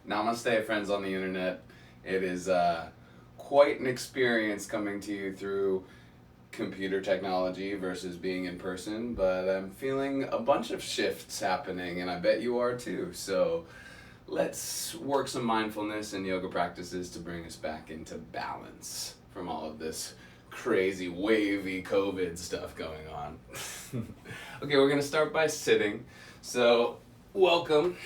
Namaste, friends on the internet. It is quite an experience coming to you through computer technology versus being in person, but I'm feeling a bunch of shifts happening, and I bet you are too. So let's work some mindfulness and yoga practices to bring us back into balance from all of this crazy wavy COVID stuff going on. Okay, we're going to start by sitting. So welcome.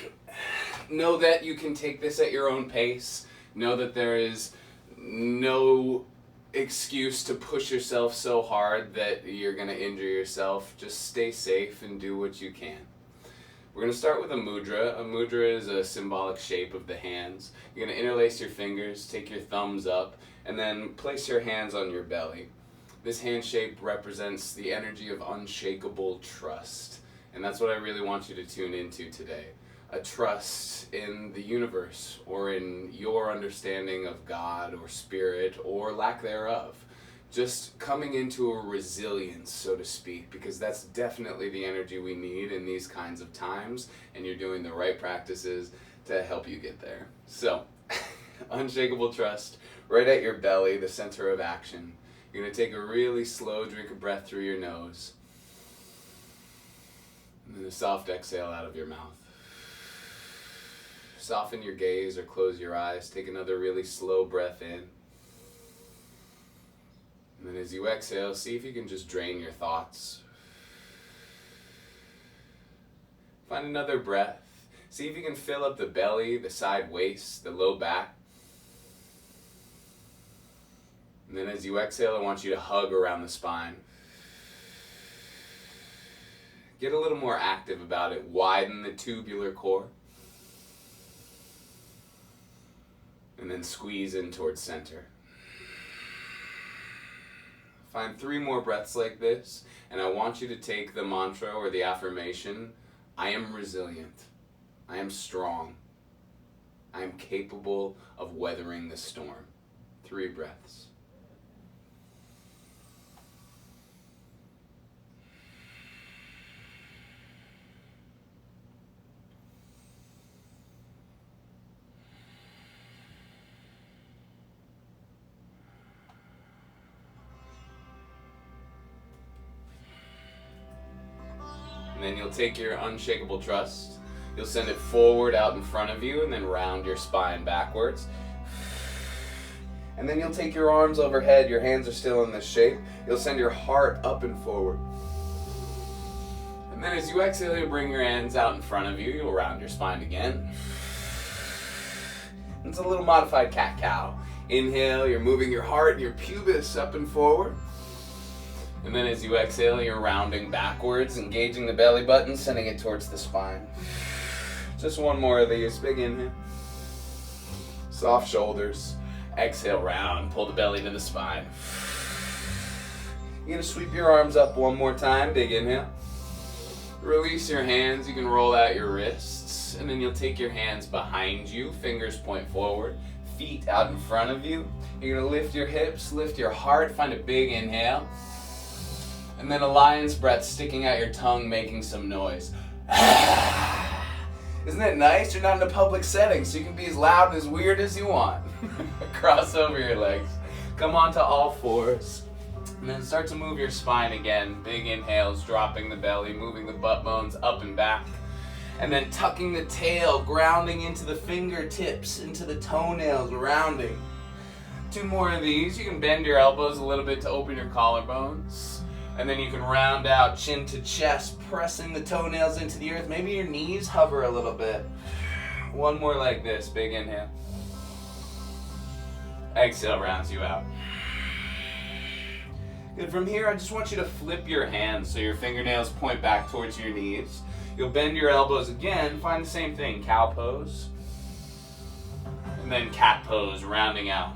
Know that you can take this at your own pace. Know that there is no excuse to push yourself so hard that you're going to injure yourself. Just stay safe and do what you can. We're going to start with a mudra. A mudra is a symbolic shape of the hands. You're going to interlace your fingers, take your thumbs up, and then place your hands on your belly. This hand shape represents the energy of unshakable trust. And that's what I really want you to tune into today. A trust in the universe or in your understanding of God or spirit or lack thereof. Just coming into a resilience, so to speak, because that's definitely the energy we need in these kinds of times, and you're doing the right practices to help you get there. So, unshakable trust, right at your belly, the center of action. You're going to take a really slow drink of breath through your nose, and then a soft exhale out of your mouth. Soften your gaze or close your eyes. Take another really slow breath in. And then as you exhale, see if you can just drain your thoughts. Find another breath. See if you can fill up the belly, the side waist, the low back. And then as you exhale, I want you to hug around the spine. Get a little more active about it. Widen the tubular core. And then squeeze in towards center. Find 3 more breaths like this, and I want you to take the mantra or the affirmation, I am resilient, I am strong, I am capable of weathering the storm. 3 breaths. And then you'll take your unshakable trust, you'll send it forward out in front of you and then round your spine backwards. And then you'll take your arms overhead, your hands are still in this shape. You'll send your heart up and forward. And then as you exhale, you'll bring your hands out in front of you, you'll round your spine again. It's a little modified cat-cow. Inhale, you're moving your heart and your pubis up and forward. And then as you exhale, you're rounding backwards, engaging the belly button, sending it towards the spine. Just one more of these. Big inhale. Soft shoulders. Exhale, round. Pull the belly to the spine. You're going to sweep your arms up one more time. Big inhale. Release your hands. You can roll out your wrists. And then you'll take your hands behind you. Fingers point forward. Feet out in front of you. You're going to lift your hips, lift your heart. Find a big inhale. And then a lion's breath, sticking out your tongue, making some noise. Isn't that nice? You're not in a public setting, so you can be as loud and as weird as you want. Cross over your legs. Come onto all fours. And then start to move your spine again. Big inhales, dropping the belly, moving the butt bones up and back. And then tucking the tail, grounding into the fingertips, into the toenails, rounding. 2 more of these. You can bend your elbows a little bit to open your collarbones. And then you can round out chin to chest, pressing the toenails into the earth. Maybe your knees hover a little bit. 1 more like this. Big inhale. Exhale rounds you out. Good. From here, I just want you to flip your hands so your fingernails point back towards your knees. You'll bend your elbows again. Find the same thing. Cow pose. And then cat pose, rounding out.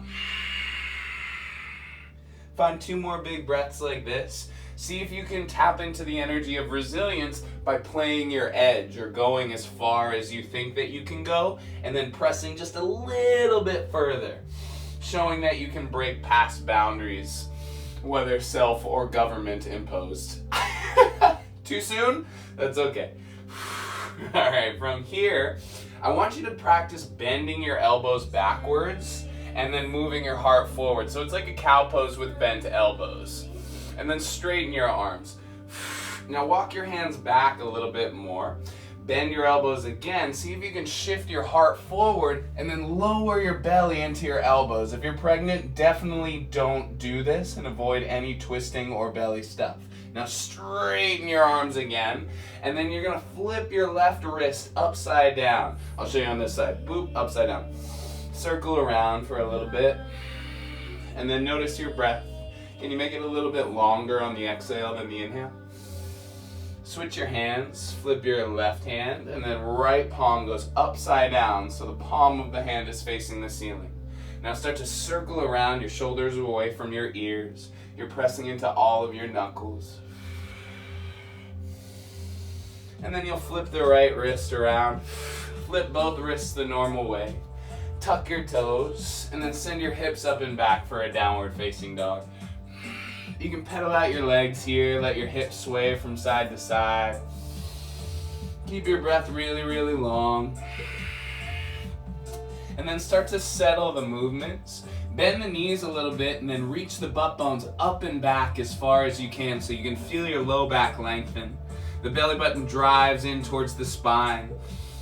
Find 2 more big breaths like this. See if you can tap into the energy of resilience by playing your edge or going as far as you think that you can go and then pressing just a little bit further, showing that you can break past boundaries, whether self or government imposed. Too soon? That's okay. All right, from here, I want you to practice bending your elbows backwards and then moving your heart forward. So it's like a cow pose with bent elbows. And then straighten your arms. Now walk your hands back a little bit more. Bend your elbows again. See if you can shift your heart forward and then lower your belly into your elbows. If you're pregnant, definitely don't do this and avoid any twisting or belly stuff. Now straighten your arms again, and then you're gonna flip your left wrist upside down. I'll show you on this side. Boop, upside down. Circle around for a little bit, and then notice your breath. Can you make it a little bit longer on the exhale than the inhale? Switch your hands, flip your left hand, and then right palm goes upside down, so the palm of the hand is facing the ceiling. Now start to circle around, your shoulders away from your ears. You're pressing into all of your knuckles. And then you'll flip the right wrist around, flip both wrists the normal way. Tuck your toes, and then send your hips up and back for a downward facing dog. You can pedal out your legs here, let your hips sway from side to side. Keep your breath really, really long. And then start to settle the movements. Bend the knees a little bit and then reach the butt bones up and back as far as you can so you can feel your low back lengthen. The belly button drives in towards the spine.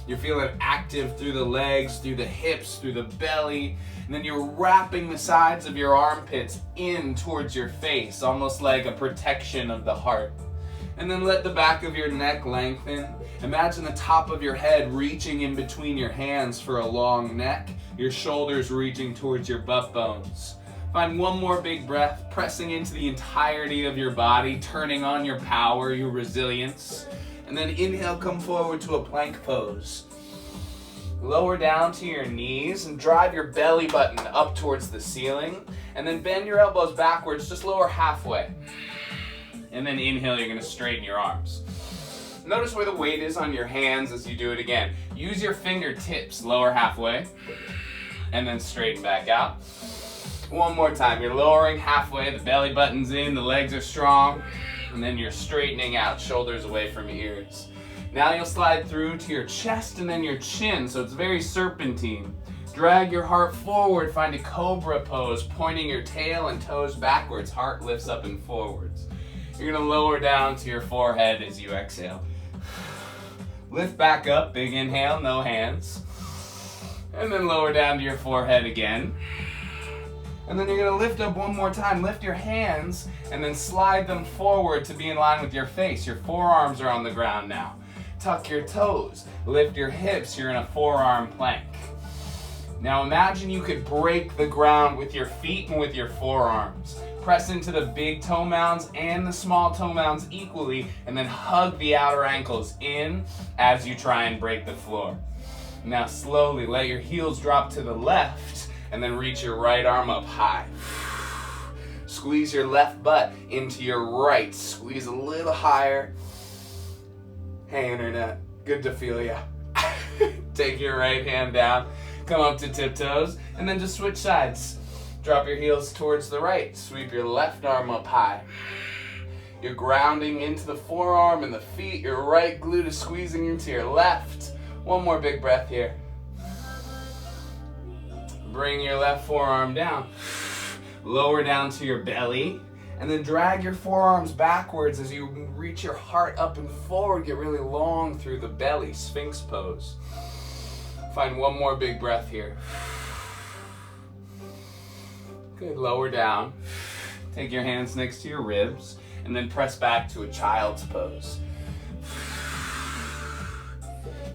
You're feeling active through the legs, through the hips, through the belly. And then you're wrapping the sides of your armpits in towards your face, almost like a protection of the heart. And then let the back of your neck lengthen. Imagine the top of your head reaching in between your hands for a long neck, your shoulders reaching towards your butt bones. Find one more big breath, pressing into the entirety of your body, turning on your power, your resilience. And then inhale, come forward to a plank pose. Lower down to your knees and drive your belly button up towards the ceiling. And then bend your elbows backwards, just lower halfway. And then inhale, you're gonna straighten your arms. Notice where the weight is on your hands as you do it again. Use your fingertips, lower halfway, and then straighten back out. One more time, you're lowering halfway, the belly button's in, the legs are strong, and then you're straightening out, shoulders away from your ears. Now you'll slide through to your chest and then your chin, so it's very serpentine. Drag your heart forward, find a cobra pose, pointing your tail and toes backwards, heart lifts up and forwards. You're gonna lower down to your forehead as you exhale. Lift back up, big inhale, no hands. And then lower down to your forehead again. And then you're gonna lift up one more time. Lift your hands and then slide them forward to be in line with your face. Your forearms are on the ground now. Tuck your toes, lift your hips, you're in a forearm plank. Now imagine you could break the ground with your feet and with your forearms. Press into the big toe mounds and the small toe mounds equally, and then hug the outer ankles in as you try and break the floor. Now slowly let your heels drop to the left, and then reach your right arm up high. Squeeze your left butt into your right. Squeeze a little higher. Hey internet, good to feel ya. Take your right hand down, come up to tiptoes, and then just switch sides. Drop your heels towards the right. Sweep your left arm up high. You're grounding into the forearm and the feet. Your right glute is squeezing into your left. One more big breath here. Bring your left forearm down. Lower down to your belly. And then drag your forearms backwards as you reach your heart up and forward. Get really long through the belly, Sphinx pose. Find one more big breath here. Good, lower down. Take your hands next to your ribs and then press back to a child's pose.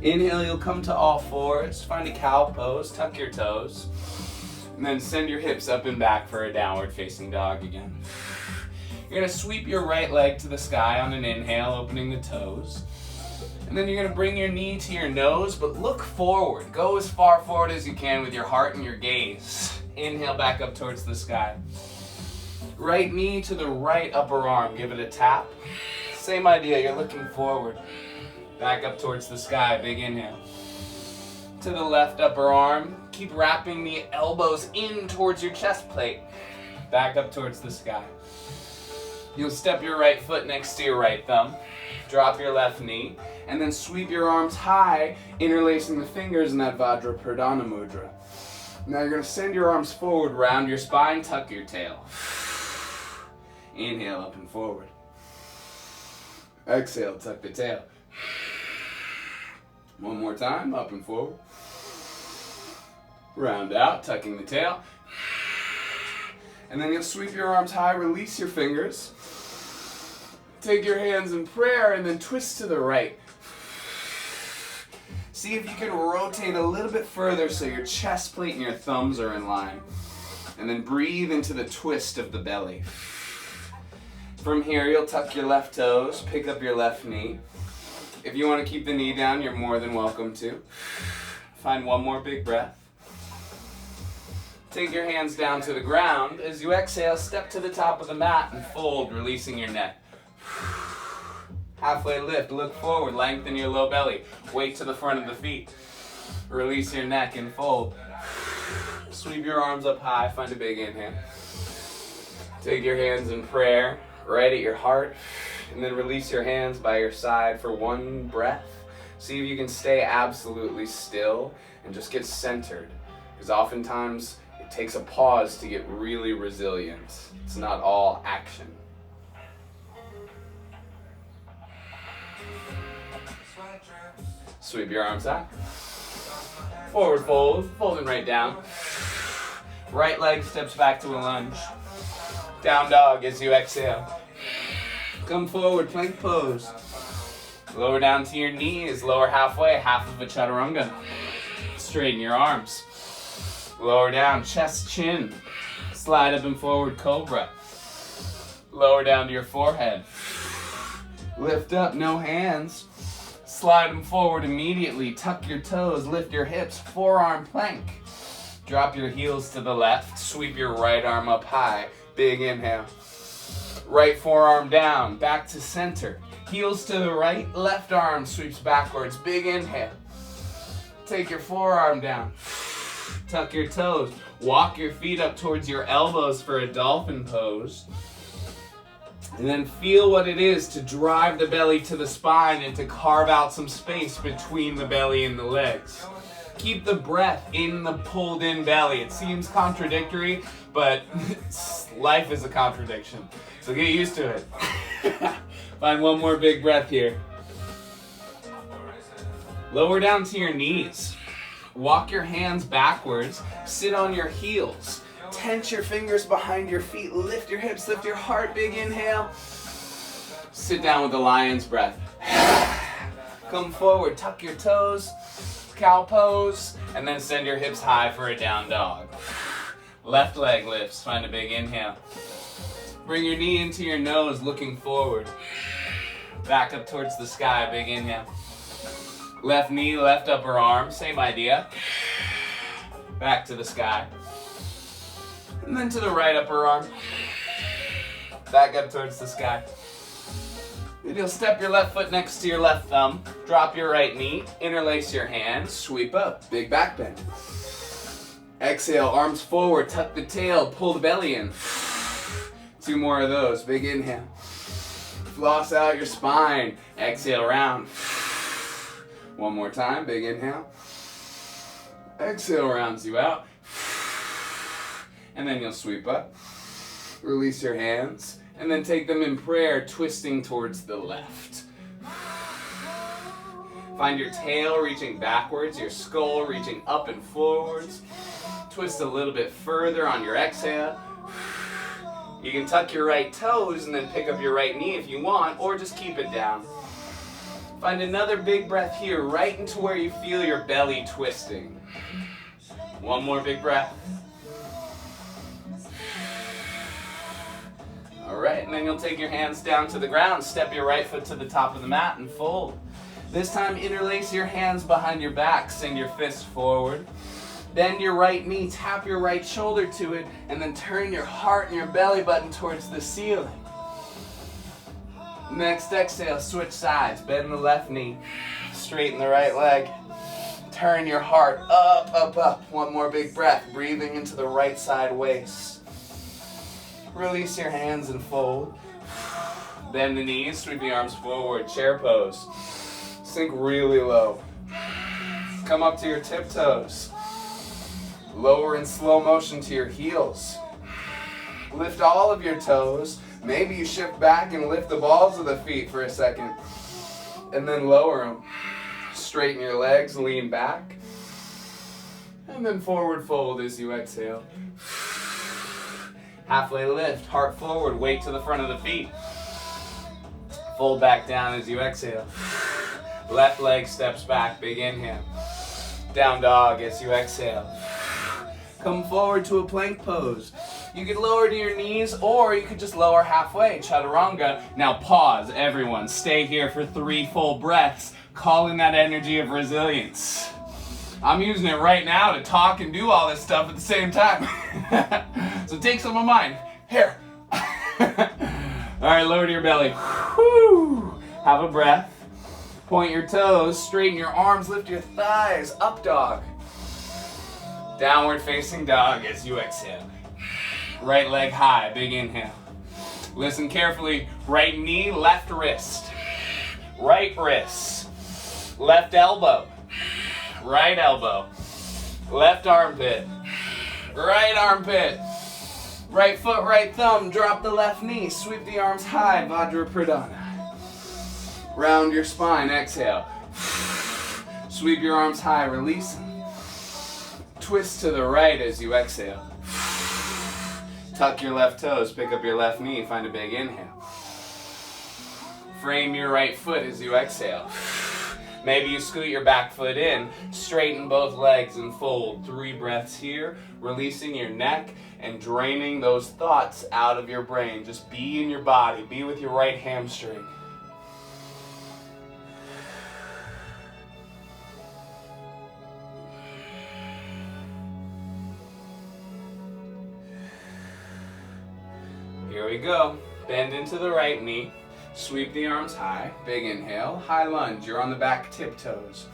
Inhale, you'll come to all fours. Find a cow pose, tuck your toes. And then send your hips up and back for a downward facing dog again. You're gonna sweep your right leg to the sky on an inhale, opening the toes. And then you're gonna bring your knee to your nose, but look forward. Go as far forward as you can with your heart and your gaze. Inhale back up towards the sky. Right knee to the right upper arm, give it a tap. Same idea, you're looking forward. Back up towards the sky, big inhale. To the left upper arm, keep wrapping the elbows in towards your chest plate. Back up towards the sky. You'll step your right foot next to your right thumb. Drop your left knee, and then sweep your arms high, interlacing the fingers in that Vajrapradhana mudra. Now you're going to send your arms forward, round your spine, tuck your tail. Inhale, up and forward. Exhale, tuck the tail. One more time, up and forward. Round out, tucking the tail. And then you'll sweep your arms high, release your fingers. Take your hands in prayer and then twist to the right. See if you can rotate a little bit further so your chest plate and your thumbs are in line. And then breathe into the twist of the belly. From here, you'll tuck your left toes, pick up your left knee. If you want to keep the knee down, you're more than welcome to. Find one more big breath. Take your hands down to the ground. As you exhale, step to the top of the mat and fold, releasing your neck. Halfway lift, look forward, lengthen your low belly. Weight to the front of the feet. Release your neck and fold. Sweep your arms up high, find a big inhale. Take your hands in prayer, right at your heart, and then release your hands by your side for one breath. See if you can stay absolutely still and just get centered. Because oftentimes it takes a pause to get really resilient. It's not all action. Sweep your arms out. Forward fold, folding right down. Right leg steps back to a lunge. Down dog as you exhale. Come forward, plank pose. Lower down to your knees, lower halfway, half of a chaturanga. Straighten your arms. Lower down, chest, chin. Slide up and forward, cobra. Lower down to your forehead. Lift up, no hands. Slide them forward immediately. Tuck your toes, lift your hips, forearm plank. Drop your heels to the left. Sweep your right arm up high. Big inhale. Right forearm down, back to center. Heels to the right, left arm sweeps backwards. Big inhale. Take your forearm down. Tuck your toes. Walk your feet up towards your elbows for a dolphin pose. And then feel what it is to drive the belly to the spine and to carve out some space between the belly and the legs. Keep the breath in the pulled in belly. It seems contradictory, but life is a contradiction. So get used to it. Find one more big breath here. Lower down to your knees. Walk your hands backwards. Sit on your heels. Tense your fingers behind your feet. Lift your hips, lift your heart. Big inhale. Sit down with the lion's breath. Come forward, tuck your toes. Cow pose, and then send your hips high for a down dog. Left leg lifts, find a big inhale. Bring your knee into your nose, looking forward. Back up towards the sky, big inhale. Left knee, left upper arm, same idea. Back to the sky. And then to the right upper arm. Back up towards the sky. Then you'll step your left foot next to your left thumb, drop your right knee, interlace your hands, sweep up, big back bend. Exhale, arms forward, tuck the tail, pull the belly in. 2 more of those, big inhale. Floss out your spine, exhale round. 1 more time, big inhale. Exhale rounds you out. And then you'll sweep up, release your hands. And then take them in prayer, twisting towards the left. Find your tail reaching backwards, your skull reaching up and forwards. Twist a little bit further on your exhale. You can tuck your right toes and then pick up your right knee if you want, or just keep it down. Find another big breath here, right into where you feel your belly twisting. 1 more big breath. Alright, and then you'll take your hands down to the ground, step your right foot to the top of the mat and fold. This time interlace your hands behind your back, send your fist forward. Bend your right knee, tap your right shoulder to it, and then turn your heart and your belly button towards the ceiling. Next exhale, switch sides, bend the left knee, straighten the right leg. Turn your heart up, up, up. 1 more big breath, breathing into the right side waist. Release your hands and fold. Bend the knees, sweep the arms forward, chair pose. Sink really low. Come up to your tiptoes. Lower in slow motion to your heels. Lift all of your toes. Maybe you shift back and lift the balls of the feet for a second. And then lower them. Straighten your legs, lean back. And then forward fold as you exhale. Halfway lift, heart forward, weight to the front of the feet. Fold back down as you exhale. Left leg steps back, big inhale. Down dog as you exhale. Come forward to a plank pose. You could lower to your knees or you could just lower halfway, chaturanga. Now pause, everyone. Stay here for 3 full breaths. Call in that energy of resilience. I'm using it right now to talk and do all this stuff at the same time. So take some of mine. Here. All right, lower to your belly. Whew. Have a breath. Point your toes, straighten your arms, lift your thighs. Up dog. Downward facing dog as you exhale. Right leg high, big inhale. Listen carefully. Right knee, left wrist. Right wrist. Left elbow. Right elbow. Left armpit. Right armpit. Right foot, right thumb. Drop the left knee. Sweep the arms high. Vajrapradana. Round your spine. Exhale. Sweep your arms high. Release them. Twist to the right as you exhale. Tuck your left toes. Pick up your left knee. Find a big inhale. Frame your right foot as you exhale. Maybe you scoot your back foot in, straighten both legs and fold. 3 breaths here, releasing your neck and draining those thoughts out of your brain. Just be in your body, be with your right hamstring. Here we go. Bend into the right knee. Sweep the arms high, big inhale, high lunge, you're on the back tiptoes.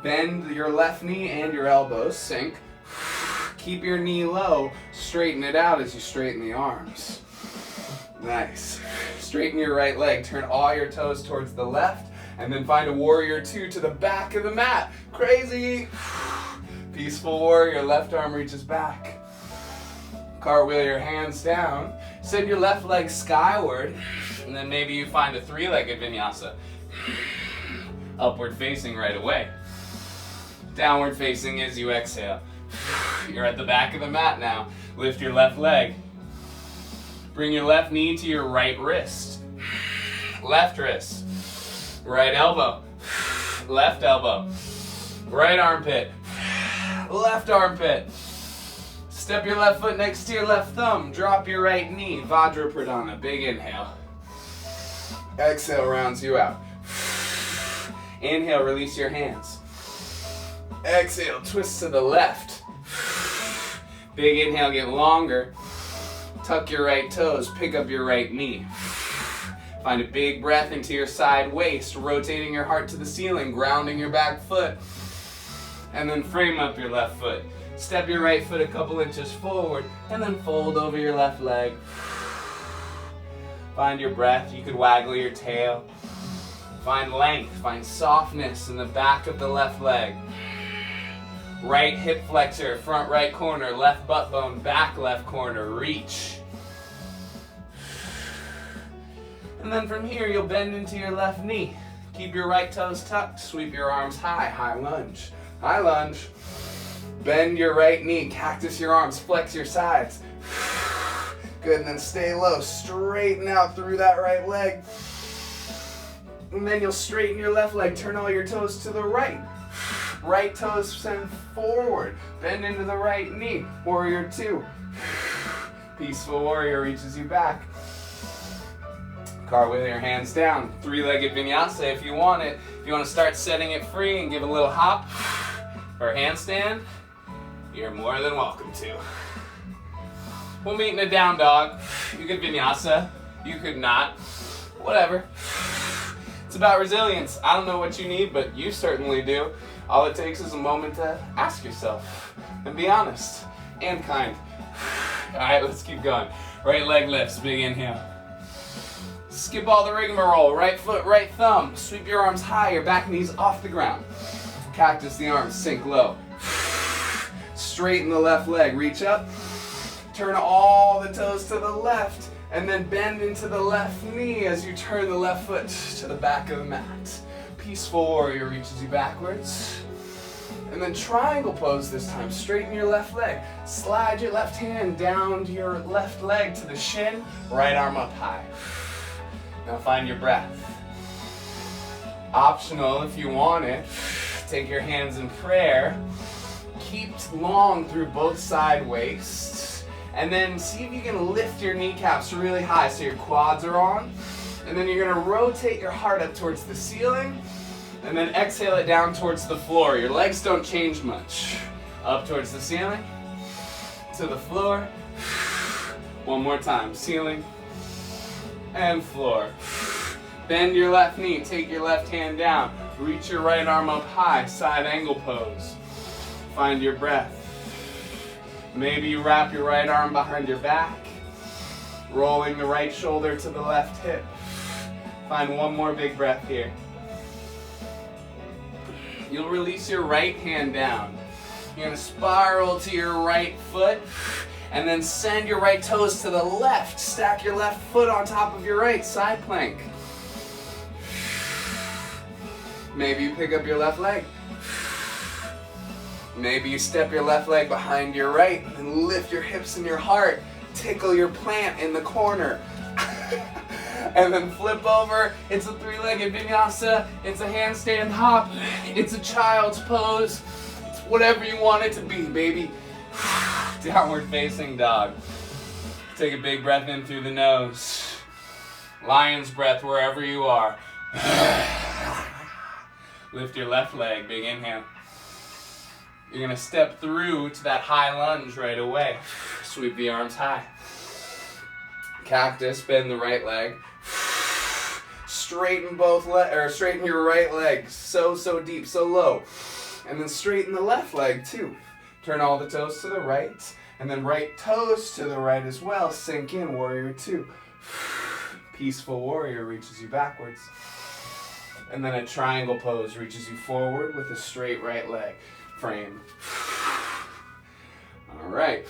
Bend your left knee and your elbows, sink. Keep your knee low, straighten it out as you straighten the arms. Nice. Straighten your right leg, turn all your toes towards the left, and then find a warrior 2 to the back of the mat. Crazy. Peaceful warrior, left arm reaches back. Cartwheel your hands down, send your left leg skyward, and then maybe you find a 3-legged vinyasa. Upward facing right away. Downward facing as you exhale. You're at the back of the mat now. Lift your left leg. Bring your left knee to your right wrist. Left wrist. Right elbow. Left elbow. Right armpit. Left armpit. Step your left foot next to your left thumb. Drop your right knee. Vajrapradana. Big inhale. Exhale rounds you out. Inhale, release your hands. Exhale, twist to the left. Big inhale, get longer. Tuck your right toes, pick up your right knee. Find a big breath into your side waist, rotating your heart to the ceiling, grounding your back foot. And then frame up your left foot. Step your right foot a couple inches forward, and then fold over your left leg. Find your breath. You could waggle your tail. Find length, find softness in the back of the left leg. Right hip flexor, front right corner, left butt bone, back left corner, reach. And then from here, you'll bend into your left knee. Keep your right toes tucked, sweep your arms high, high lunge. High lunge. Bend your right knee, cactus your arms, flex your sides. Good, and then stay low, straighten out through that right leg. And then you'll straighten your left leg, turn all your toes to the right. Right toes send forward, bend into the right knee, warrior 2. Peaceful warrior reaches you back. Cartwheel your hands down, 3-legged vinyasa if you want it. If you want to start setting it free and give a little hop or handstand, you're more than welcome to. We'll meet in a down dog. You could vinyasa, you could not, whatever. It's about resilience. I don't know what you need, but you certainly do. All it takes is a moment to ask yourself and be honest and kind. All right, let's keep going. Right leg lifts, big inhale. Skip all the rigmarole. Right foot, right thumb. Sweep your arms high, your back knees off the ground. Cactus the arms, sink low. Straighten the left leg, reach up. Turn all the toes to the left, and then bend into the left knee as you turn the left foot to the back of the mat. Peaceful warrior reaches you backwards. And then triangle pose this time. Straighten your left leg. Slide your left hand down to your left leg to the shin. Right arm up high. Now find your breath. Optional if you want it. Take your hands in prayer. Keep long through both side waists. And then see if you can lift your kneecaps really high so your quads are on. And then you're going to rotate your heart up towards the ceiling. And then exhale it down towards the floor. Your legs don't change much. Up towards the ceiling, to the floor. One more time, ceiling and floor. Bend your left knee, take your left hand down. Reach your right arm up high, side angle pose. Find your breath. Maybe you wrap your right arm behind your back, rolling the right shoulder to the left hip. Find one more big breath here. You'll release your right hand down. You're going to spiral to your right foot and then send your right toes to the left. Stack your left foot on top of your right, side plank. Maybe you pick up your left leg. Maybe you step your left leg behind your right and lift your hips and your heart. Tickle your plant in the corner. And then flip over. It's a three-legged vinyasa. It's a handstand hop. It's a child's pose. It's whatever you want it to be, baby. Downward facing dog. Take a big breath in through the nose. Lion's breath wherever you are. Lift your left leg, big inhale. You're going to step through to that high lunge right away. Sweep the arms high. Cactus, bend the right leg. Straighten straighten your right leg so deep, so low. And then straighten the left leg too. Turn all the toes to the right, and then right toes to the right as well. Sink in, warrior two. Peaceful warrior reaches you backwards. And then a triangle pose reaches you forward with a straight right leg. Frame. All right.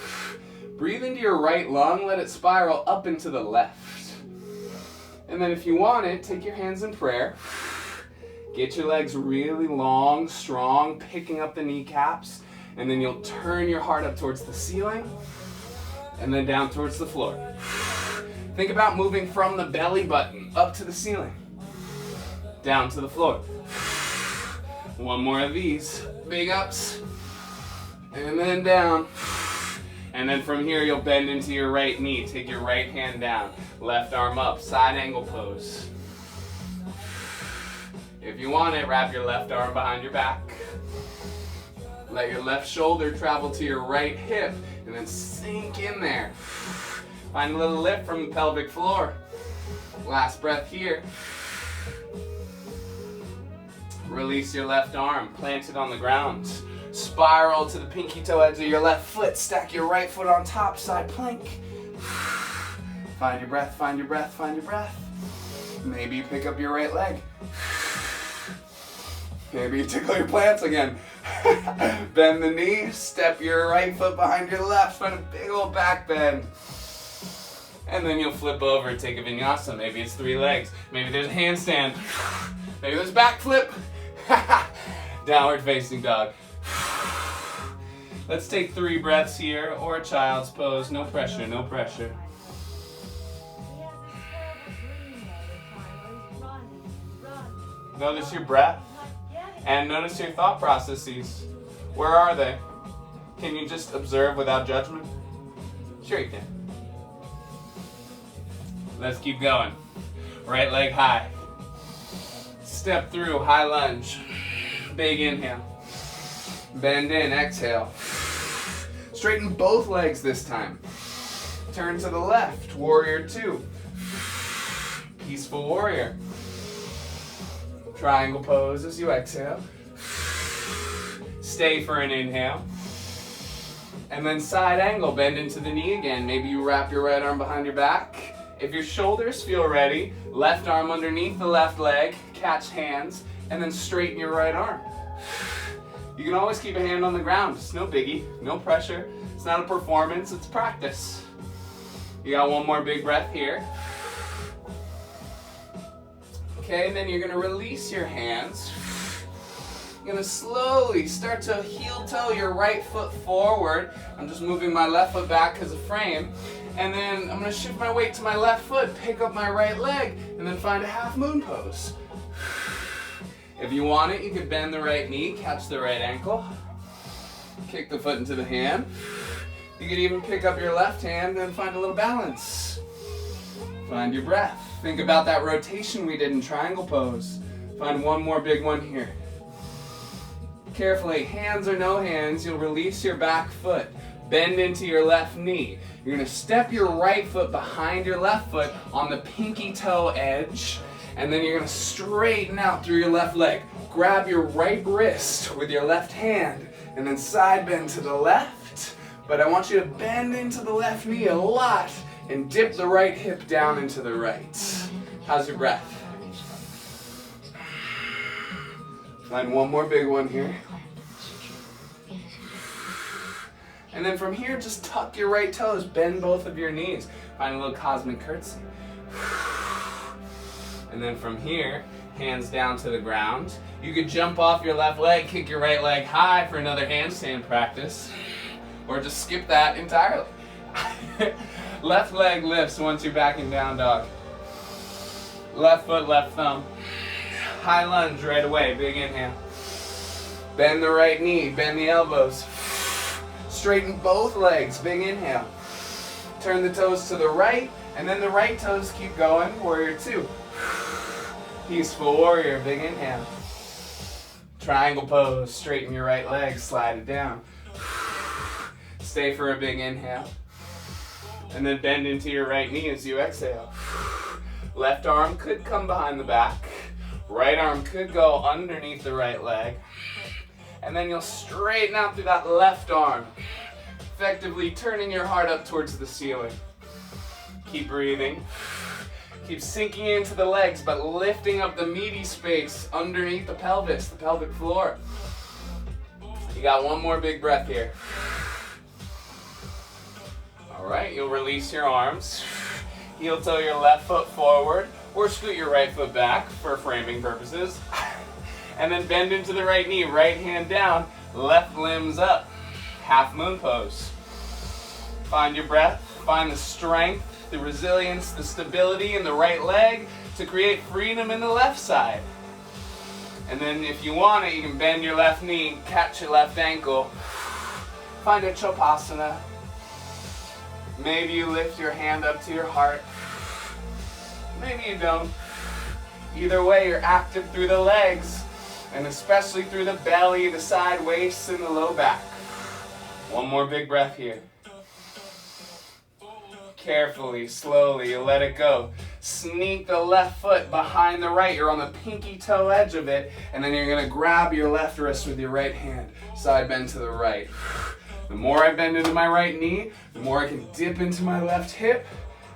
Breathe into your right lung, let it spiral up into the left. And then if you want it, take your hands in prayer. Get your legs really long, strong, picking up the kneecaps. And then you'll turn your heart up towards the ceiling and then down towards the floor. Think about moving from the belly button up to the ceiling, down to the floor. One more of these. Big ups. And then down. And then from here, you'll bend into your right knee. Take your right hand down. Left arm up. Side angle pose. If you want it, wrap your left arm behind your back. Let your left shoulder travel to your right hip. And then sink in there. Find a little lift from the pelvic floor. Last breath here. Release your left arm. Plant it on the ground. Spiral to the pinky toe edge of your left foot. Stack your right foot on top, side plank. Find your breath, find your breath, find your breath. Maybe you pick up your right leg. Maybe you tickle your plants again. Bend the knee, step your right foot behind your left, find a big old back bend. And then you'll flip over, take a vinyasa. Maybe it's three legs. Maybe there's a handstand. Maybe there's a back flip. Downward facing dog. Let's take 3 breaths here, or a child's pose. No pressure, no pressure. Notice your breath, and notice your thought processes. Where are they? Can you just observe without judgment? Sure you can. Let's keep going. Right leg high. Step through, high lunge. Big inhale. Bend in, exhale. Straighten both legs this time. Turn to the left, warrior two. Peaceful warrior. Triangle pose as you exhale. Stay for an inhale. And then side angle, bend into the knee again. Maybe you wrap your right arm behind your back. If your shoulders feel ready, left arm underneath the left leg, catch hands, and then straighten your right arm. You can always keep a hand on the ground. It's no biggie, no pressure. It's not a performance, it's practice. You got one more big breath here. Okay, and then you're gonna release your hands. You're gonna slowly start to heel toe your right foot forward. I'm just moving my left foot back as a frame. And then I'm gonna shift my weight to my left foot, pick up my right leg, and then find a half moon pose. If you want it, you can bend the right knee, catch the right ankle, kick the foot into the hand. You could even pick up your left hand and find a little balance. Find your breath. Think about that rotation we did in triangle pose. Find one more big one here. Carefully, hands or no hands, you'll release your back foot. Bend into your left knee. You're gonna step your right foot behind your left foot on the pinky toe edge, and then you're gonna straighten out through your left leg. Grab your right wrist with your left hand, and then side bend to the left. But I want you to bend into the left knee a lot and dip the right hip down into the right. How's your breath? Find one more big one here. And then from here, just tuck your right toes, bend both of your knees. Find a little cosmic curtsy. And then from here, hands down to the ground. You could jump off your left leg, kick your right leg high for another handstand practice, or just skip that entirely. Left leg lifts once you're back in down dog. Left foot, left thumb. High lunge right away, big inhale. Bend the right knee, bend the elbows. Straighten both legs, big inhale. Turn the toes to the right, and then the right toes keep going, warrior two. Peaceful warrior, big inhale. Triangle pose, straighten your right leg, slide it down. Stay for a big inhale. And then bend into your right knee as you exhale. Left arm could come behind the back. Right arm could go underneath the right leg. And then you'll straighten out through that left arm, effectively turning your heart up towards the ceiling. Keep breathing. Keep sinking into the legs, but lifting up the meaty space underneath the pelvis, the pelvic floor. You got one more big breath here. All right, you'll release your arms. Heel toe your left foot forward, or scoot your right foot back for framing purposes. And then bend into the right knee, right hand down, left limbs up. Half moon pose. Find your breath, find the strength, the resilience, the stability in the right leg to create freedom in the left side. And then if you want it, you can bend your left knee, catch your left ankle. Find a Chopasana. Maybe you lift your hand up to your heart. Maybe you don't. Either way, you're active through the legs, and especially through the belly, the side waist, and the low back. One more big breath here. Carefully, slowly, you let it go. Sneak the left foot behind the right. You're on the pinky toe edge of it, and then you're gonna grab your left wrist with your right hand. Side bend to the right. The more I bend into my right knee, the more I can dip into my left hip,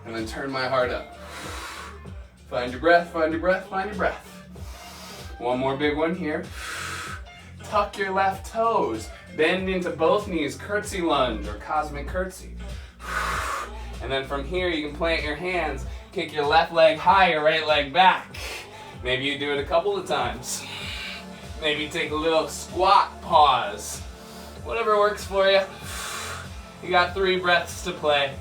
and then turn my heart up. Find your breath, find your breath, find your breath. One more big one here. Tuck your left toes. Bend into both knees, curtsy lunge or cosmic curtsy. And then from here, you can plant your hands, kick your left leg high, your right leg back. Maybe you do it a couple of times. Maybe take a little squat pause. Whatever works for you. You got 3 breaths to play.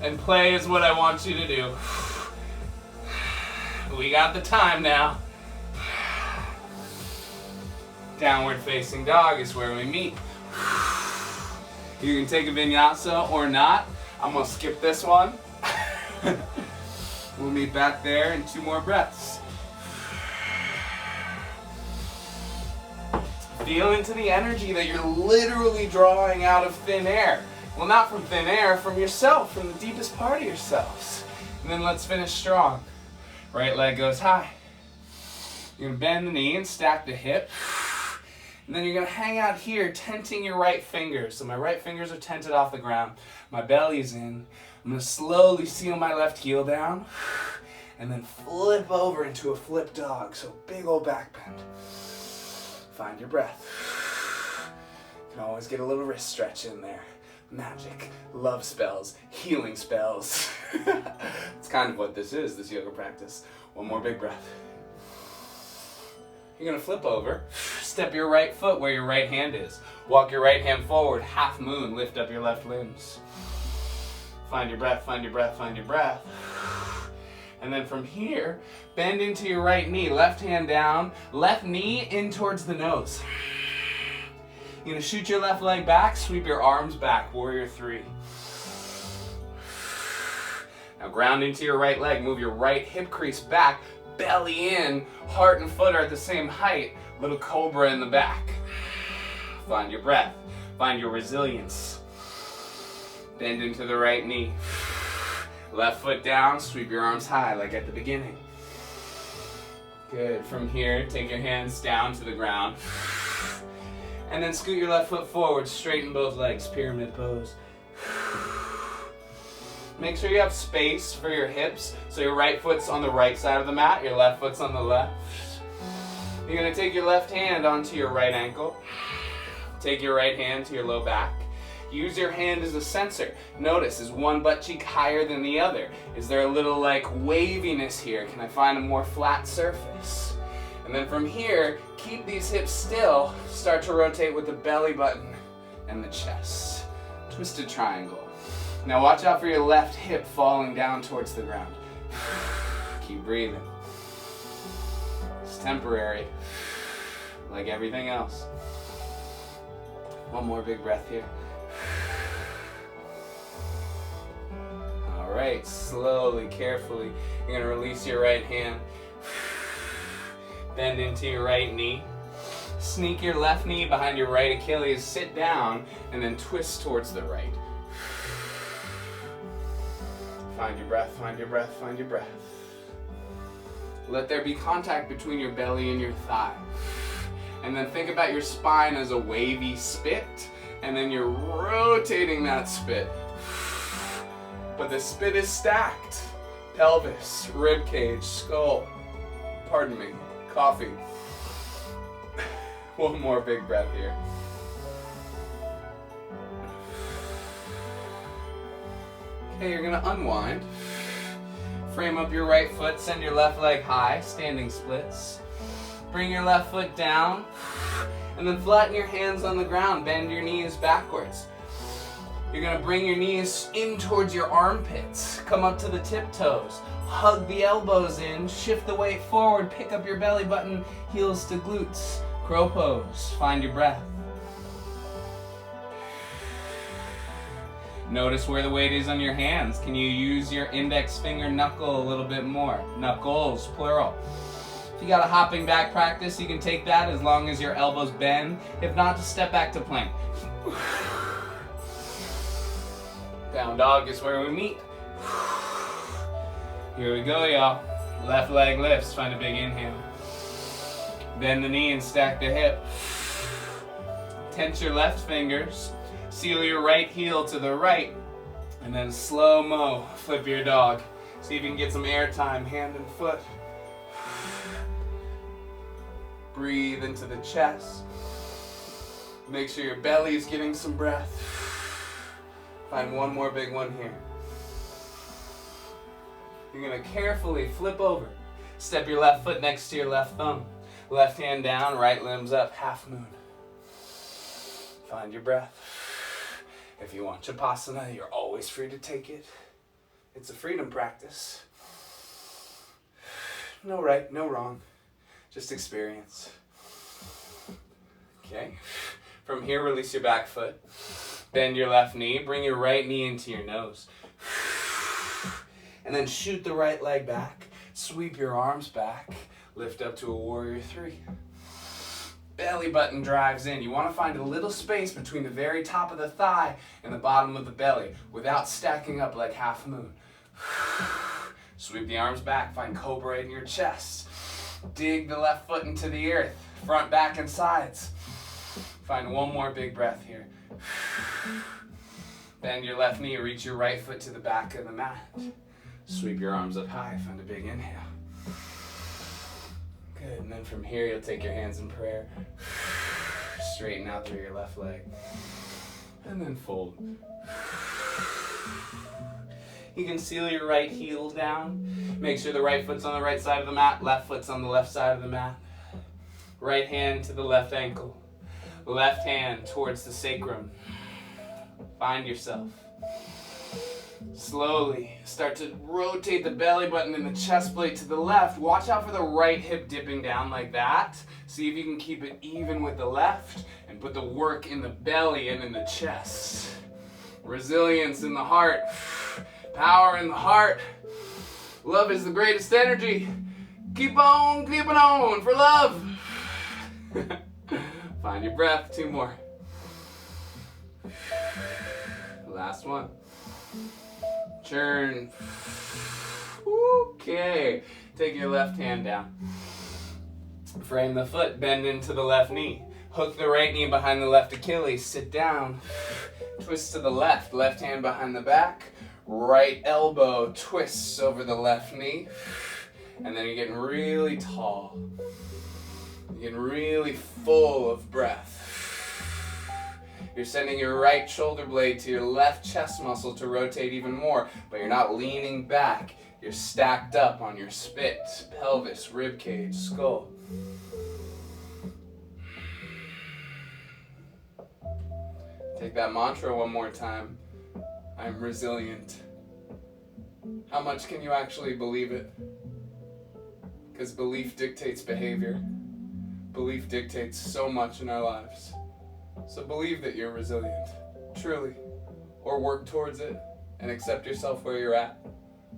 And play is what I want you to do. We got the time now. Downward facing dog is where we meet. You can take a vinyasa or not. I'm gonna skip this one. We'll meet back there in 2 more breaths. Feel into the energy that you're literally drawing out of thin air. Well, not from thin air, from yourself, from the deepest part of yourselves. And then let's finish strong. Right leg goes high. You're gonna bend the knee and stack the hip. And then you're gonna hang out here, tenting your right fingers. So my right fingers are tented off the ground. My belly's in. I'm gonna slowly seal my left heel down and then flip over into a flip dog. So big old back bend. Find your breath. You can always get a little wrist stretch in there. Magic, love spells, healing spells. It's kind of what this is, this yoga practice. One more big breath. You're gonna flip over, step your right foot where your right hand is. Walk your right hand forward, half moon, lift up your left limbs. Find your breath, find your breath, find your breath. And then from here, bend into your right knee, left hand down, left knee in towards the nose. You're gonna shoot your left leg back, sweep your arms back, warrior three. Now ground into your right leg, move your right hip crease back, belly in, heart and foot are at the same height, little cobra in the back. Find your breath, find your resilience. Bend into the right knee. Left foot down, sweep your arms high like at the beginning. Good, from here, take your hands down to the ground. And then scoot your left foot forward, straighten both legs, pyramid pose. Make sure you have space for your hips, so your right foot's on the right side of the mat, your left foot's on the left. You're gonna take your left hand onto your right ankle. Take your right hand to your low back. Use your hand as a sensor. Notice, is one butt cheek higher than the other? Is there a little like waviness here? Can I find a more flat surface? And then from here, keep these hips still. Start to rotate with the belly button and the chest. Twisted triangle. Now watch out for your left hip falling down towards the ground. Keep breathing. It's temporary, like everything else. One more big breath here. All right, slowly, carefully, you're gonna release your right hand. Bend into your right knee. Sneak your left knee behind your right Achilles, sit down, and then twist towards the right. Find your breath, find your breath, find your breath. Let there be contact between your belly and your thigh. And then think about your spine as a wavy spit, and then you're rotating that spit. But the spit is stacked. Pelvis, rib cage, skull, pardon me, coffee. One more big breath here. Okay, you're gonna unwind. Frame up your right foot, send your left leg high, standing splits. Bring your left foot down, and then flatten your hands on the ground, bend your knees backwards. You're gonna bring your knees in towards your armpits, come up to the tiptoes, hug the elbows in, shift the weight forward, pick up your belly button, heels to glutes, crow pose, find your breath. Notice where the weight is on your hands. Can you use your index finger knuckle a little bit more? Knuckles, plural. If you got a hopping back practice, you can take that as long as your elbows bend. If not, just step back to plank. Down dog is where we meet. Here we go, y'all. Left leg lifts, find a big inhale. Bend the knee and stack the hip. Tense your left fingers. Seal your right heel to the right. And then slow-mo, flip your dog. See if you can get some air time, hand and foot. Breathe into the chest. Make sure your belly is getting some breath. Find one more big one here. You're gonna carefully flip over. Step your left foot next to your left thumb. Left hand down, right limbs up, half moon. Find your breath. If you want Shavasana, you're always free to take it. It's a freedom practice. No right, no wrong. Just experience. Okay. From here, release your back foot. Bend your left knee. Bring your right knee into your nose. And then shoot the right leg back. Sweep your arms back. Lift up to a warrior three. Belly button drives in. You want to find a little space between the very top of the thigh and the bottom of the belly without stacking up like half moon. Sweep the arms back. Find cobra in your chest. Dig the left foot into the earth. Front, back, and sides. Find one more big breath here. Bend your left knee, reach your right foot to the back of the mat. Sweep your arms up high, find a big inhale. Good, and then from here you'll take your hands in prayer. Straighten out through your left leg. And then fold. You can seal your right heel down. Make sure the right foot's on the right side of the mat, left foot's on the left side of the mat. Right hand to the left ankle. Left hand towards the sacrum. Find yourself. Slowly start to rotate the belly button and the chest plate to the left. Watch out for the right hip dipping down like that. See if you can keep it even with the left and put the work in the belly and in the chest. Resilience in the heart. Power in the heart. Love is the greatest energy. Keep on keeping on for love. Find your breath. 2 more. Last one. Turn. Okay. Take your left hand down. Frame the foot. Bend into the left knee. Hook the right knee behind the left Achilles. Sit down. Twist to the left. Left hand behind the back. Right elbow twists over the left knee. And then you're getting really tall. You're getting really full of breath. You're sending your right shoulder blade to your left chest muscle to rotate even more, but you're not leaning back. You're stacked up on your spit, pelvis, rib cage, skull. Take that mantra one more time. I'm resilient. How much can you actually believe it? Because belief dictates behavior. Belief dictates so much in our lives. So believe that you're resilient, truly, or work towards it and accept yourself where you're at.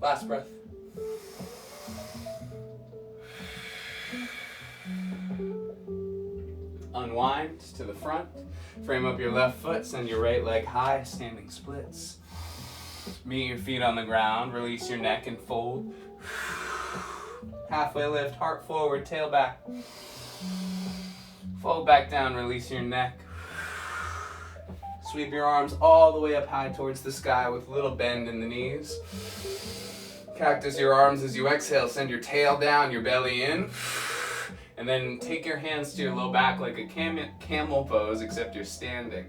Last breath. Unwind to the front. Frame up your left foot, send your right leg high, standing splits. Meet your feet on the ground, release your neck and fold. Halfway lift, heart forward, tail back. Fold back down, release your neck. Sweep your arms all the way up high towards the sky with a little bend in the knees. Cactus your arms as you exhale. Send your tail down, your belly in. And then take your hands to your low back like a camel pose, except you're standing.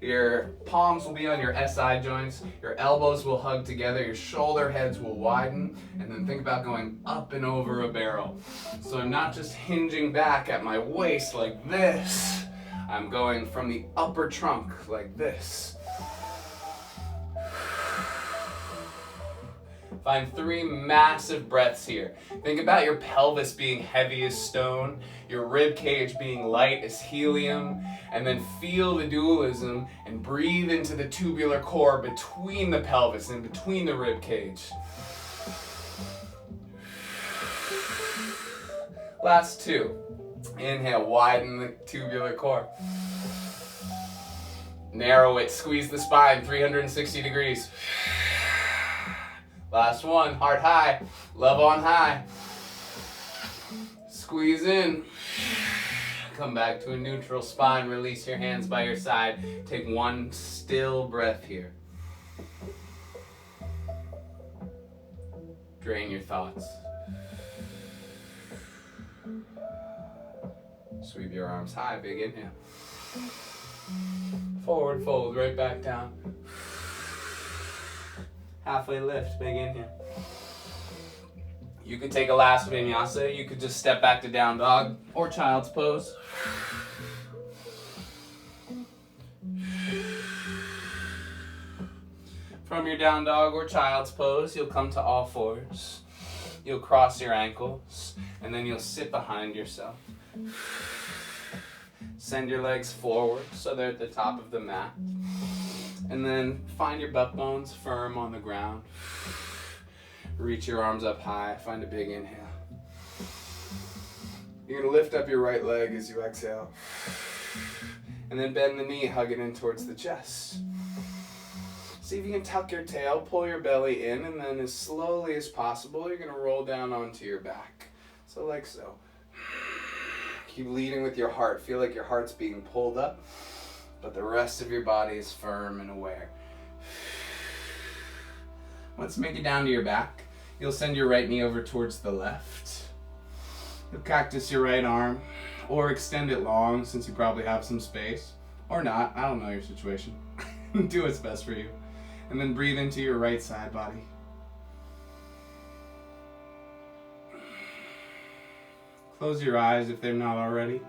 Your palms will be on your SI joints. Your elbows will hug together. Your shoulder heads will widen. And then think about going up and over a barrel. So I'm not just hinging back at my waist like this. I'm going from the upper trunk like this. Find 3 massive breaths here. Think about your pelvis being heavy as stone, your rib cage being light as helium, and then feel the dualism and breathe into the tubular core between the pelvis and between the rib cage. Last 2. Inhale, widen the tubular core. Narrow it, squeeze the spine, 360 degrees. Last 1, heart high, love on high. Squeeze in. Come back to a neutral spine, release your hands by your side. Take 1 still breath here. Drain your thoughts. Sweep your arms high, big inhale. Forward fold, right back down. Halfway lift, big inhale. You could take a last vinyasa. You could just step back to down dog or child's pose. From your down dog or child's pose, you'll come to all fours. You'll cross your ankles, and then you'll sit behind yourself. Send your legs forward so they're at the top of the mat. And then find your butt bones firm on the ground. Reach your arms up high, find a big inhale. You're gonna lift up your right leg as you exhale. And then bend the knee, hug it in towards the chest. See if you can tuck your tail, pull your belly in, and then as slowly as possible, you're gonna roll down onto your back. So like so. Keep leading with your heart. Feel like your heart's being pulled up, but the rest of your body is firm and aware. Once you make it down to your back, you'll send your right knee over towards the left. You'll cactus your right arm, or extend it long since you probably have some space. Or not, I don't know your situation. Do what's best for you. And then breathe into your right side body. Close your eyes if they're not already.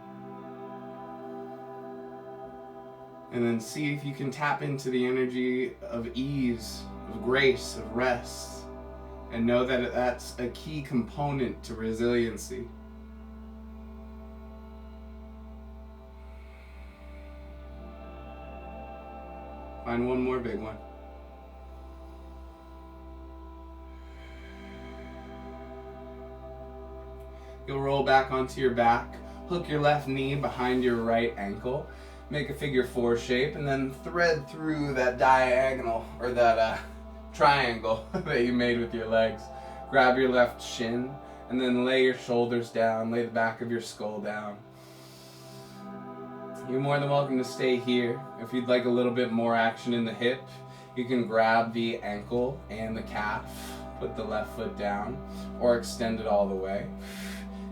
And then see if you can tap into the energy of ease, of grace, of rest. And know that that's a key component to resiliency. Find one more big one. You'll roll back onto your back, hook your left knee behind your right ankle, make a figure 4 shape, and then thread through that diagonal, or that triangle that you made with your legs. Grab your left shin, and then lay your shoulders down, lay the back of your skull down. You're more than welcome to stay here. If you'd like a little bit more action in the hip, you can grab the ankle and the calf, put the left foot down, or extend it all the way.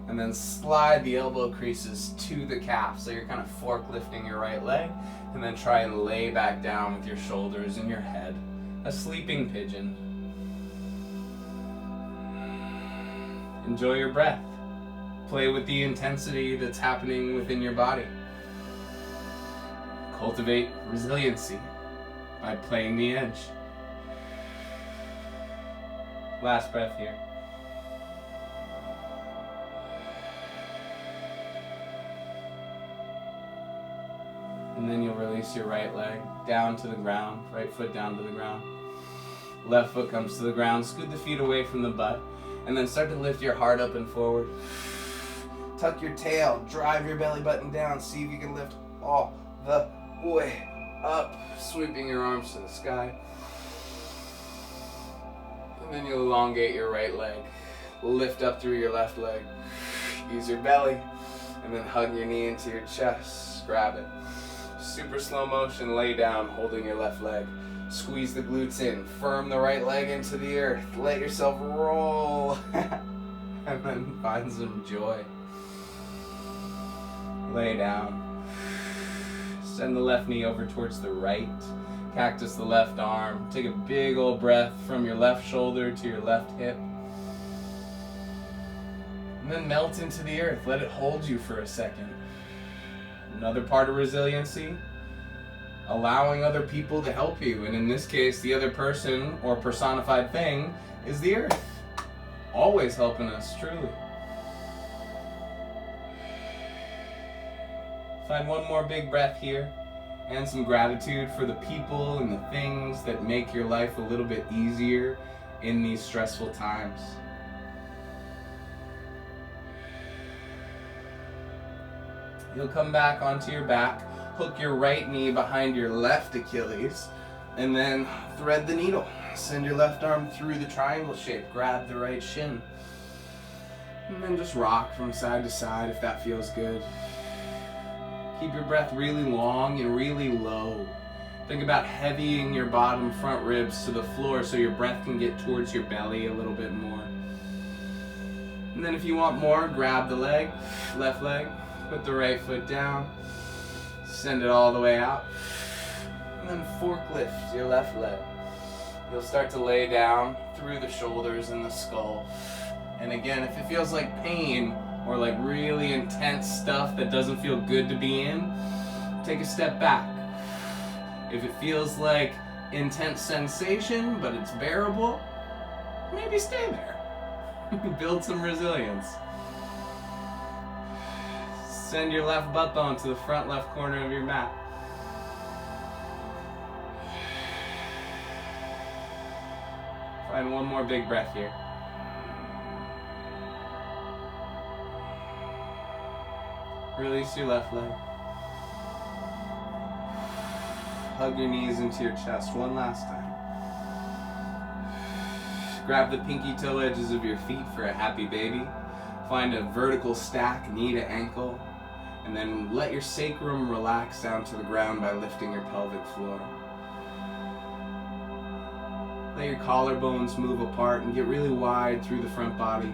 And then slide the elbow creases to the calf, so you're kind of forklifting your right leg, and then try and lay back down with your shoulders and your head. A sleeping pigeon. Enjoy your breath. Play with the intensity that's happening within your body. Cultivate resiliency by playing the edge. Last breath here. And then you'll release your right leg down to the ground, right foot down to the ground. Left foot comes to the ground, scoot the feet away from the butt, and then start to lift your heart up and forward. Tuck your tail, drive your belly button down, see if you can lift all the way up, sweeping your arms to the sky. And then you'll elongate your right leg, lift up through your left leg, use your belly, and then hug your knee into your chest, grab it. Super slow motion, lay down, holding your left leg. Squeeze the glutes in, firm the right leg into the earth, let yourself roll, and then find some joy. Lay down. Send the left knee over towards the right. Cactus the left arm. Take a big old breath from your left shoulder to your left hip. And then melt into the earth. Let it hold you for a second. Another part of resiliency, allowing other people to help you. And in this case, the other person or personified thing is the earth. Always helping us, truly. Find one more big breath here, and some gratitude for the people and the things that make your life a little bit easier in these stressful times. You'll come back onto your back, hook your right knee behind your left Achilles, and then thread the needle. Send your left arm through the triangle shape, grab the right shin, and then just rock from side to side if that feels good. Keep your breath really long and really low. Think about heavying your bottom front ribs to the floor so your breath can get towards your belly a little bit more. And then if you want more, grab the leg, left leg, put the right foot down, send it all the way out, and then forklift your left leg. You'll start to lay down through the shoulders and the skull. And again, if it feels like pain or like really intense stuff that doesn't feel good to be in, take a step back. If it feels like intense sensation, but it's bearable, maybe stay there. Build some resilience. Send your left butt bone to the front left corner of your mat. Find one more big breath here. Release your left leg. Hug your knees into your chest one last time. Grab the pinky toe edges of your feet for a happy baby. Find a vertical stack, knee to ankle, and then let your sacrum relax down to the ground by lifting your pelvic floor. Let your collarbones move apart and get really wide through the front body.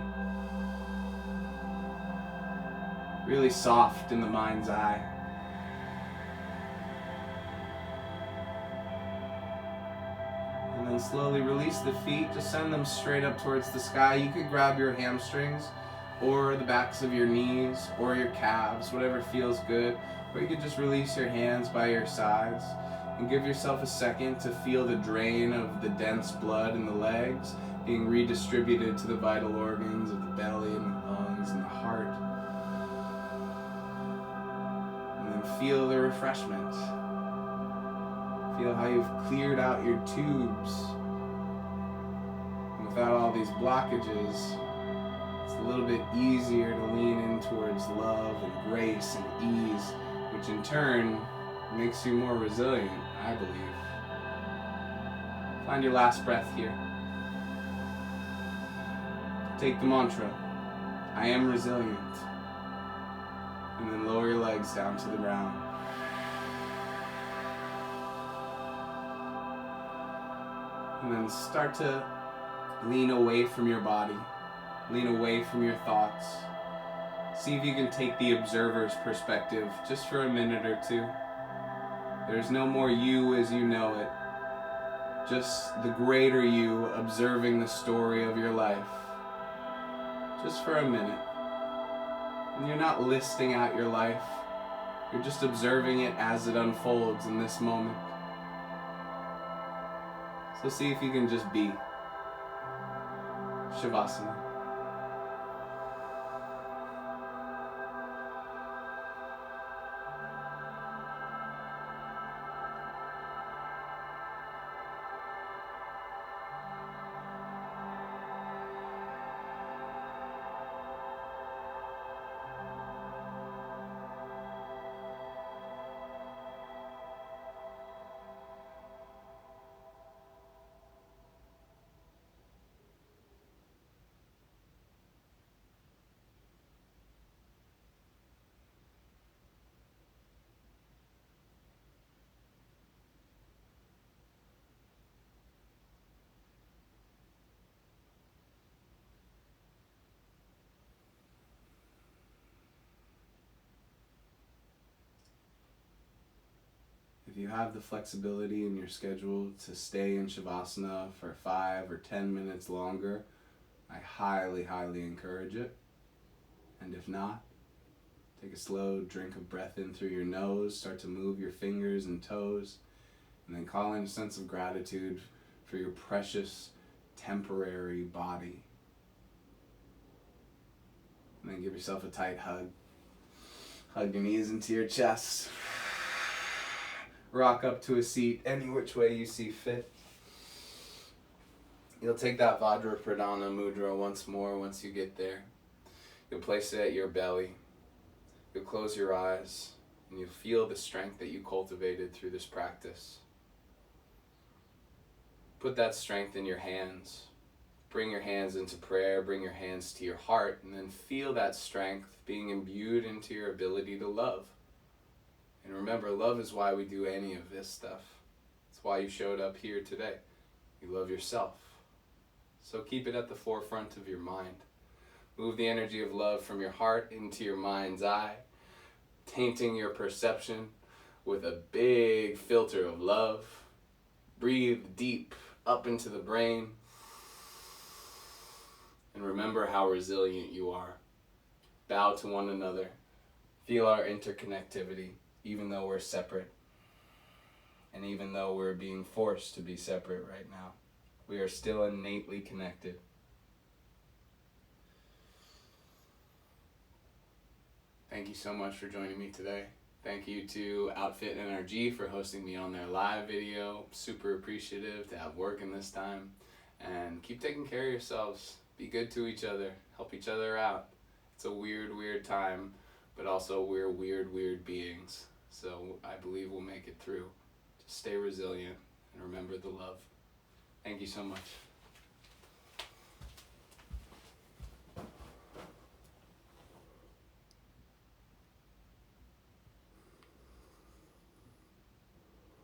Really soft in the mind's eye. And then slowly release the feet, just send them straight up towards the sky. You could grab your hamstrings or the backs of your knees or your calves, whatever feels good. Or you could just release your hands by your sides and give yourself a second to feel the drain of the dense blood in the legs being redistributed to the vital organs of the belly and the lungs and the heart. And then feel the refreshment. Feel how you've cleared out your tubes. And without all these blockages, it's a little bit easier to lean in towards love and grace and ease, which in turn makes you more resilient, I believe. Find your last breath here. Take the mantra, I am resilient. And then lower your legs down to the ground. And then start to lean away from your body. Lean away from your thoughts. See if you can take the observer's perspective just for a minute or two. There's no more you as you know it. Just the greater you observing the story of your life. Just for a minute. And you're not listing out your life. You're just observing it as it unfolds in this moment. So see if you can just be. Shavasana. If you have the flexibility in your schedule to stay in Shavasana for 5 or 10 minutes longer, I highly, highly encourage it. And if not, take a slow drink of breath in through your nose, start to move your fingers and toes, and then call in a sense of gratitude for your precious, temporary body. And then give yourself a tight hug. Hug your knees into your chest. Rock up to a seat any which way you see fit. You'll take that Vajrapradana Mudra once more once you get there. You'll place it at your belly. You'll close your eyes and you'll feel the strength that you cultivated through this practice. Put that strength in your hands. Bring your hands into prayer, bring your hands to your heart, and then feel that strength being imbued into your ability to love. And remember, love is why we do any of this stuff. It's why you showed up here today. You love yourself. So keep it at the forefront of your mind. Move the energy of love from your heart into your mind's eye, tainting your perception with a big filter of love. Breathe deep up into the brain. And remember how resilient you are. Bow to one another. Feel our interconnectivity. Even though we're separate, and even though we're being forced to be separate right now, we are still innately connected. Thank you so much for joining me today. Thank you to Outfit NRG for hosting me on their live video. Super appreciative to have work in this time. And keep taking care of yourselves. Be good to each other. Help each other out. It's a weird, weird time, but also we're weird, weird beings. So I believe we'll make it through. Just stay resilient and remember the love. Thank you so much.